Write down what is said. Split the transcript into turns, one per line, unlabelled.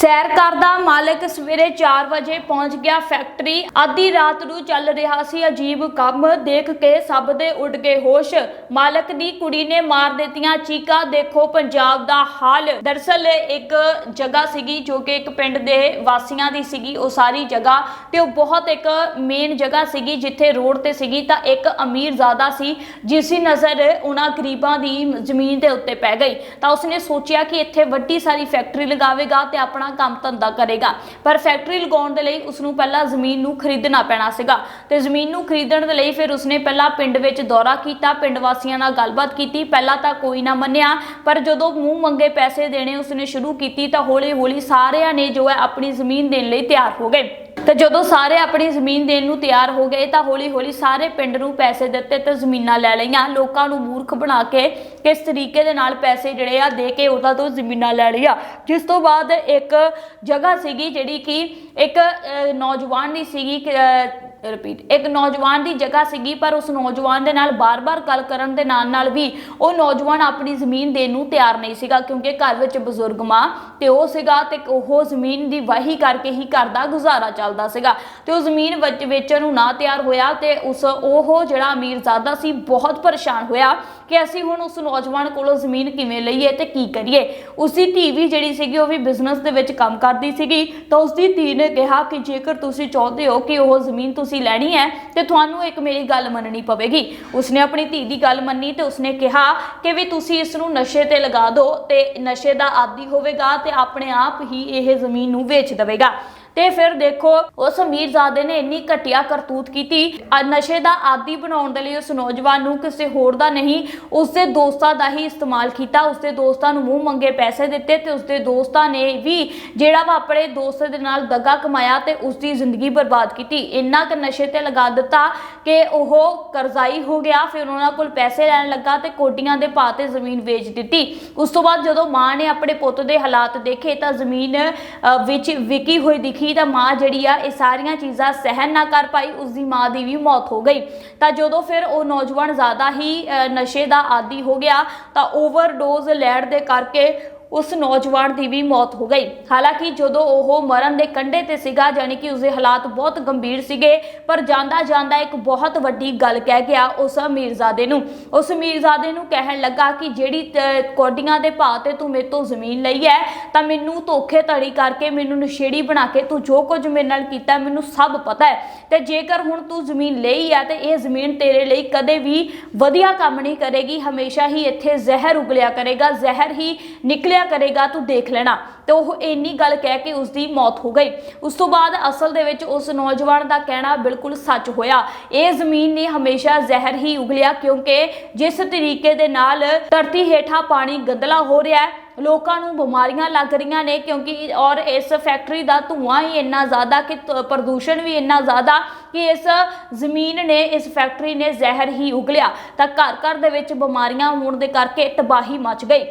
सैर करदा मालिक सवेरे 4 वजे पहुंच गया फैक्ट्री। आधी रात नूं चल रहा सी अजीब काम, देख के सब दे उड़ गए होश। मालिक दी कुड़ी ने मार दित्तियां चीकां, देखो पंजाब दा हाल। दरअसल एक जगह सीगी जो कि एक पिंड दे वासियां दी सीगी, वो सारी जगह ते वो बहुत एक मेन जगह सीगी जिथे रोड ते सीगी। तां एक अमीर ज़्यादा सी जिसकी नज़र उन्हां गरीबां दी जमीन दे उत्ते पै गई। तां उसने सोचिया कि इत्थे वड्डी सारी फैक्ट्री लगावेगा ते अपना काम धंधा करेगा। पर फैक्ट्री लगाउण दे लई उसनूं पहला जमीन नूं खरीदना पैना सीगा ते जमीन नूं खरीदण दे लई फिर उसने पहला पिंड विच दौरा कीता, पिंड वासियां नाल गलबात कीती। पहला तां कोई ना मन्निया, पर जदों मूँह मंगे पैसे देने उसने शुरू कीती तां हौली हौली सारिਆਂ ने जो है अपनी जमीन देण लई तैयार हो गए। तो जदों सारे अपनी जमीन देण नूं तैयार हो गए तो हौली हौली सारे पिंड नूं पैसे दिते तो जमीनां लै लईआं। लोकां नूं मूर्ख बना के किस तरीके दे नाल पैसे जिहड़े आ दे के उहदां तों जमीनां लै लईआं। जिस तो बाद एक जगह सीगी जिहड़ी कि एक नौजवान दी सीगी, एक नौजवान की जगह सीगी, पर उस नौजवान दे नाल बार बार गल करन दे नाल भी वो नौजवान अपनी जमीन देण नूं तैयार नहीं सीगा, क्योंकि घर विच बजुर्ग मां ते वो सीगा ते ओह जमीन दी वाही करके ही घर दा गुजारा चलदा सीगा। ते वो जमीन वेचण नूं ना तैयार होया ते उस ओह जिहड़ा अमीरजादा सी बहुत परेशान होया कि असीं हुण उस नौजवान कोलों जमीन किवें लईए ते की करिए। उसकी धी भी जिहड़ी सीगी वो भी बिजनेस दे विच काम करदी सीगी। तो उसकी धी ने कहा कि जेकर तुसीं चाहुंदे हो कि वो जमीन तुसीं लैनी है तो तुहानूं एक मेरी गल मननी पवेगी। उसने अपनी धी की गल मन्नी तो उसने कहा कि भी तुसीं इसनूं नशे ते लगा दो ते नशे दा आदी होवेगा ते अपने आप ही यह जमीन नूं वेच देवेगा। ते फिर देखो उस अमीरजादे ने इन्नी घटिया करतूत की, नशे का आदी बनाने लई उस नौजवान नूं किसी होर दा नहीं उसके दोस्तां दा ही इस्तेमाल किया। उसके दोस्तां नूं मूँह मंगे पैसे दिते ते उसके दोस्तां ने भी जिहड़ा वा अपने दोस्त दे नाल दगा कमाया ते उसकी जिंदगी बर्बाद की। इन्ना क नशे ते लगा दिता कि वह करजाई हो गया। फिर उन्होंने कोल पैसे लैन लगा तो कोटियां दे भाव ते जमीन वेच दी। उस तो बाद जदों माँ ने अपने पुत दे हालात देखे तो जमीन विच विकी हुई दिखी तो माँ जिहड़ी आ सारियां चीज़ां सहन ना कर पाई, उसकी माँ की भी मौत हो गई। तो जदों फिर वो नौजवान ज़्यादा ही नशे का आदी हो गया तो ओवरडोज लैण दे करके उस नौजवान की भी मौत हो गई। हालांकि जदों वो मरण के कंढे ते सीगा, यानी कि उसके हालात बहुत गंभीर सीगे, पर जांदा जांदा एक बहुत वड्डी गल कह गया उस अमीरजादे नूं। उस अमीरजादे नूं कहण लगा कि जिहड़ी कौडियां दे भाव ते तू मेरे तो जमीन लई है तां मैनूं धोखेधड़ी करके मैनूं नशेड़ी बना के तू जो कुछ मेरे नाल कीता मैनूं सब पता है। ते जेकर हुण तू जमीन लई है तो यह जमीन तेरे लिए कदे भी वधिया काम नहीं करेगी, हमेशा ही इत्थे जहर उगलिया करेगा, जहर ही निकलिया करेगा, तू देख लेना। तो वह इन्नी गल कह के उसकी मौत हो गई। उस तो बाद असल दे विच उस नौजवान का कहना बिल्कुल सच होया। ये जमीन ने हमेशा जहर ही उगलिया, क्योंकि जिस तरीके दे नाल धरती हेठा पानी गंदला हो रहा है, लोगों को बीमारियां लग रही ने, क्योंकि और इस फैक्ट्री का धुआं ही इन्ना ज़्यादा कि प्रदूषण भी इन्ना ज़्यादा कि इस जमीन ने इस फैक्ट्री ने जहर ही उगलिया। तो घर घर दे विच बीमारियां होने दे करके तबाही मच गई।